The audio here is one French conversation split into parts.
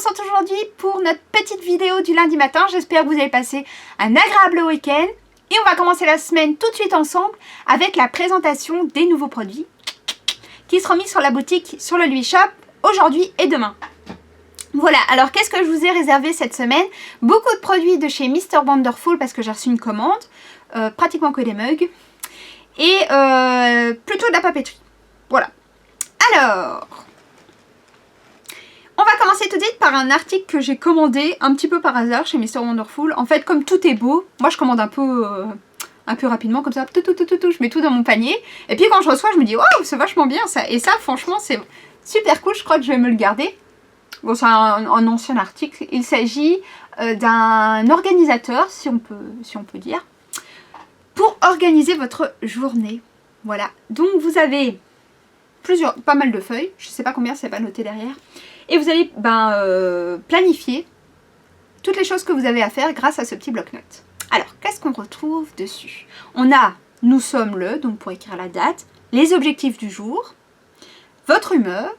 ensemble aujourd'hui pour notre petite vidéo du lundi matin. J'espère que vous avez passé un agréable week-end. Et on va commencer la semaine tout de suite ensemble avec la présentation des nouveaux produits qui seront mis sur la boutique sur le Lui Shop aujourd'hui et demain. Voilà, alors qu'est-ce que je vous ai réservé cette semaine? Beaucoup de produits de chez Mr Wonderful parce que j'ai reçu une commande, pratiquement que des mugs, et plutôt de la papeterie. Voilà. Alors, on va commencer tout de suite par un article que j'ai commandé un petit peu par hasard chez Mr Wonderful. En fait, comme tout est beau, moi je commande un peu rapidement comme ça, je mets tout dans mon panier. Et puis quand je reçois, je me dis, waouh, c'est vachement bien ça. Et ça, franchement, c'est super cool, je crois que je vais me le garder. Bon, c'est un ancien article. Il s'agit d'un organisateur, si on peut dire, pour organiser votre journée. Voilà. Donc, vous avez pas mal de feuilles. Je ne sais pas combien, c'est pas noté derrière. Et vous allez planifier toutes les choses que vous avez à faire grâce à ce petit bloc-notes. Alors, qu'est-ce qu'on retrouve dessus? On a « Nous sommes le », donc pour écrire la date, les objectifs du jour, votre humeur,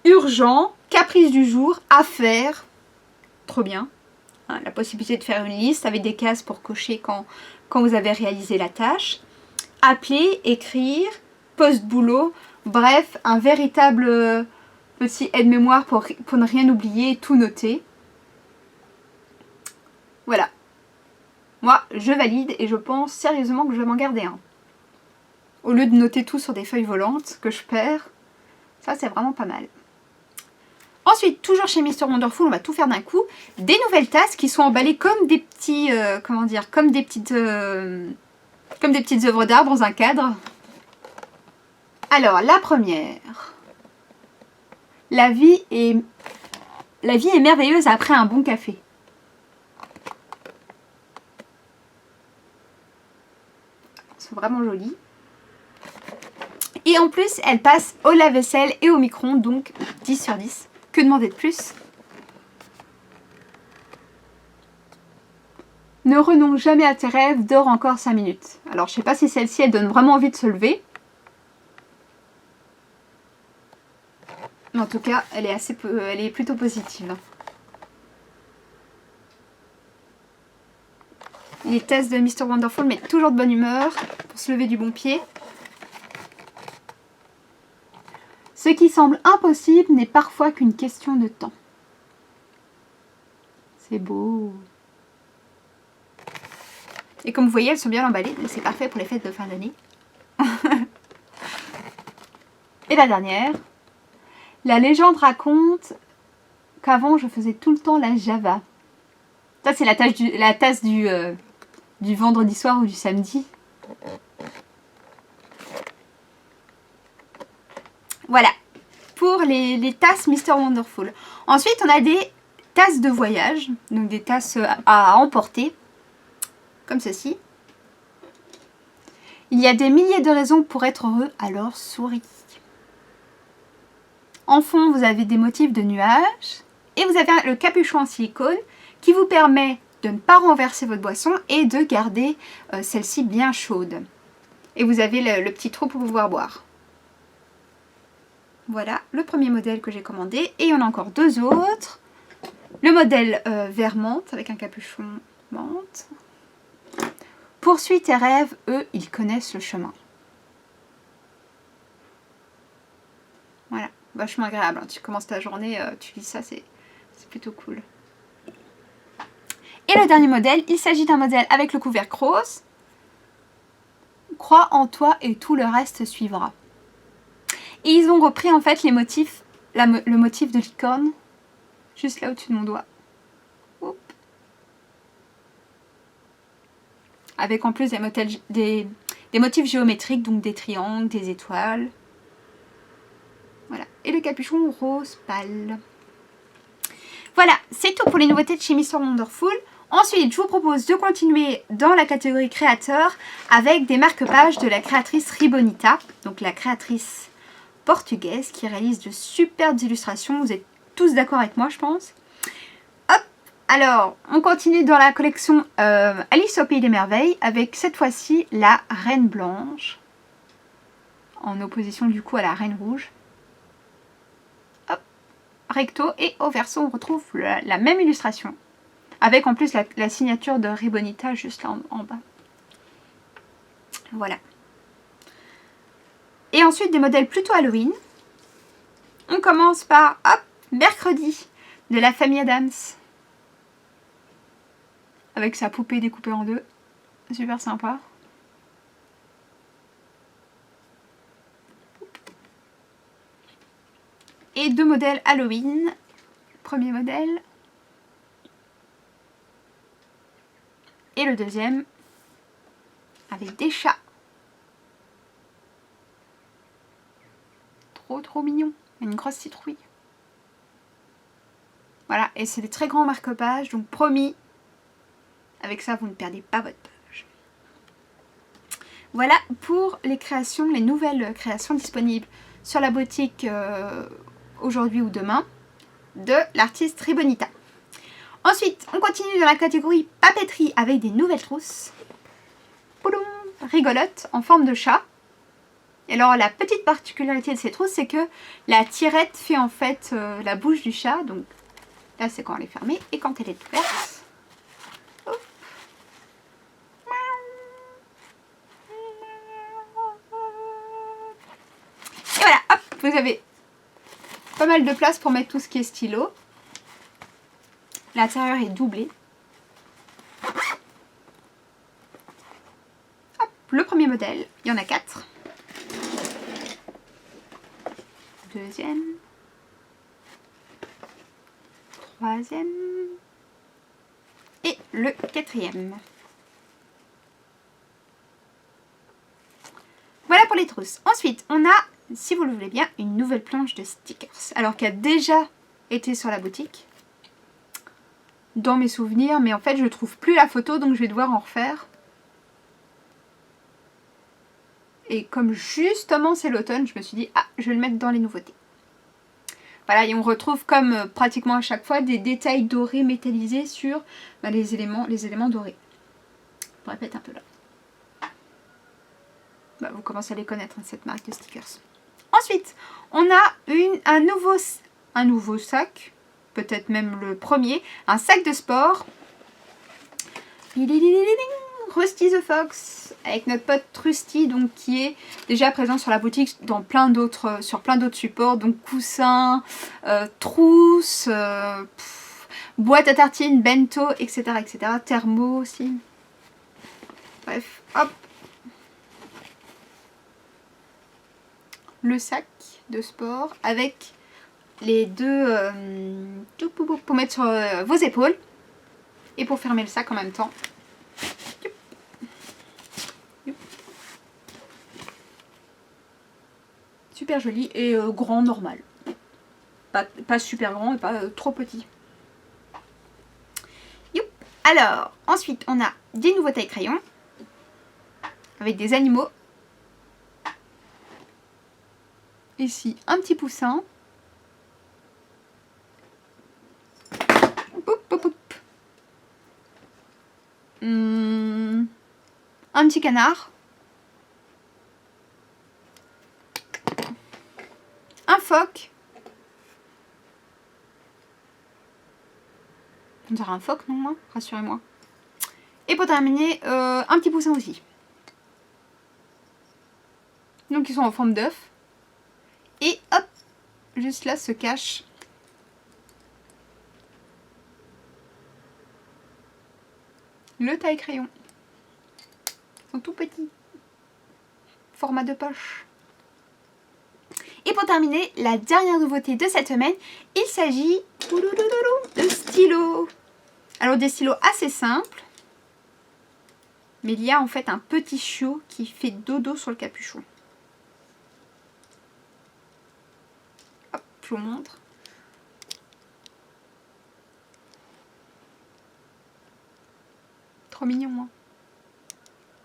urgent, caprice du jour, à faire, trop bien. Hein, la possibilité de faire une liste avec des cases pour cocher quand vous avez réalisé la tâche. Appeler, écrire, post-boulot, bref, un véritable petit aide-mémoire pour ne rien oublier et tout noter. Voilà. Moi, je valide et je pense sérieusement que je vais m'en garder un. Au lieu de noter tout sur des feuilles volantes que je perds, ça c'est vraiment pas mal. Ensuite, toujours chez Mr Wonderful, on va tout faire d'un coup. Des nouvelles tasses qui sont emballées comme des petits, comme des petites œuvres d'art dans un cadre. Alors, la première. La vie est merveilleuse après un bon café. C'est vraiment joli. Et en plus, elle passe au lave-vaisselle et au micro-ondes, donc 10 sur 10. Que demander de plus? Ne renonce jamais à tes rêves, dors encore 5 minutes. Alors, je sais pas si celle-ci, elle donne vraiment envie de se lever. Mais en tout cas, elle est plutôt positive. Les tests de Mr Wonderful mettent toujours de bonne humeur pour se lever du bon pied. Ce qui semble impossible n'est parfois qu'une question de temps. C'est beau. Et comme vous voyez, elles sont bien emballées, donc c'est parfait pour les fêtes de fin d'année. Et la dernière. La légende raconte qu'avant, je faisais tout le temps la Java. Ça, c'est la tasse du vendredi soir ou du samedi. Voilà, pour les tasses Mr Wonderful. Ensuite, on a des tasses de voyage, donc des tasses à emporter, comme ceci. Il y a des milliers de raisons pour être heureux, alors souris. En fond, vous avez des motifs de nuages et vous avez le capuchon en silicone qui vous permet de ne pas renverser votre boisson et de garder celle-ci bien chaude. Et vous avez le petit trou pour pouvoir boire. Voilà le premier modèle que j'ai commandé. Et il y en a encore deux autres. Le modèle vert menthe avec un capuchon menthe. Poursuis tes rêves, eux, ils connaissent le chemin. Voilà, vachement agréable. Hein. Tu commences ta journée, tu lis ça, c'est plutôt cool. Et le dernier modèle, il s'agit d'un modèle avec le couvercle rose. Crois en toi et tout le reste suivra. Et ils ont repris en fait les motifs, le motif de licorne, juste là au-dessus de mon doigt. Oup. Avec en plus des motifs géométriques, donc des triangles, des étoiles. Voilà. Et le capuchon rose pâle. Voilà, c'est tout pour les nouveautés de chez Mr Wonderful. Ensuite, je vous propose de continuer dans la catégorie créateur avec des marque-pages de la créatrice Ribonita, donc la créatrice portugaise qui réalise de superbes illustrations. Vous êtes tous d'accord avec moi, je pense. Hop, alors, on continue dans la collection Alice au Pays des Merveilles avec cette fois-ci la Reine Blanche, en opposition du coup à la Reine Rouge. Hop, recto et au verso on retrouve la même illustration. Avec en plus la signature de Ribonita juste là en bas. Voilà. Et ensuite des modèles plutôt Halloween. On commence par, hop, mercredi de la famille Adams. Avec sa poupée découpée en deux. Super sympa. Et deux modèles Halloween. Premier modèle. Et le deuxième avec des chats. Trop mignon. Une grosse citrouille. Voilà, et c'est des très grands marque-pages, donc promis, avec ça vous ne perdez pas votre page. Voilà pour les créations, les nouvelles créations disponibles sur la boutique aujourd'hui ou demain de l'artiste Ribonita. Ensuite, on continue dans la catégorie papeterie avec des nouvelles trousses. Pouloum, rigolotes en forme de chat. Et alors la petite particularité de ces trousses, c'est que la tirette fait en fait la bouche du chat. Donc là c'est quand elle est fermée et quand elle est ouverte. Hop. Et voilà, hop, vous avez pas mal de place pour mettre tout ce qui est stylo. L'intérieur est doublé. Hop, le premier modèle, il y en a 4. Deuxième. Troisième. Et le quatrième. Voilà pour les trousses. Ensuite, on a, si vous le voulez bien, une nouvelle planche de stickers. Alors qu'elle a déjà été sur la boutique. Dans mes souvenirs, mais en fait je ne trouve plus la photo, donc je vais devoir en refaire. Et comme justement c'est l'automne, je me suis dit, ah, je vais le mettre dans les nouveautés. Voilà, et on retrouve comme pratiquement à chaque fois des détails dorés métallisés sur les éléments dorés. Je répète un peu là. Vous commencez à les connaître, hein, cette marque de stickers. Ensuite, on a un nouveau sac, peut-être même le premier, un sac de sport. Rusty the Fox, avec notre pote Rusty, donc qui est déjà présent sur la boutique sur plein d'autres supports, donc coussins, trousses, boîte à tartines, bento, etc., etc., thermo aussi. Bref, hop. Le sac de sport avec les deux pour mettre sur vos épaules et pour fermer le sac en même temps. Super joli et grand normal. Pas super grand et pas trop petit. Youp. Alors, ensuite on a des nouveaux taille-crayons avec des animaux. Ici, un petit poussin. Oup, oup, oup. Un petit canard. Un phoque. On dirait un phoque, non, rassurez-moi. Et pour terminer, un petit poussin aussi. Donc ils sont en forme d'œuf. Et hop, juste là se cache le taille-crayon. Ils sont tout petits. Format de poche. Et pour terminer, la dernière nouveauté de cette semaine, il s'agit de stylos. Alors des stylos assez simples. Mais il y a en fait un petit chiot qui fait dodo sur le capuchon. Hop, je vous montre. Trop mignon, hein.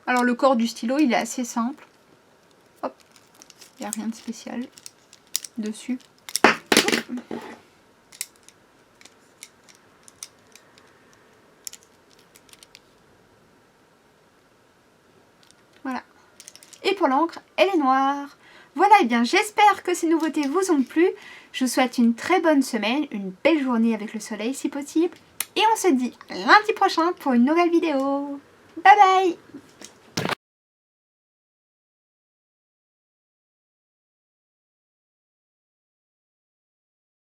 Alors le corps du stylo, il est assez simple. Hop, il n'y a rien de spécial dessus. Hop. Voilà. Et pour l'encre, elle est noire. Voilà, et bien j'espère que ces nouveautés vous ont plu. Je vous souhaite une très bonne semaine, une belle journée avec le soleil si possible. Et on se dit lundi prochain pour une nouvelle vidéo. Bye bye!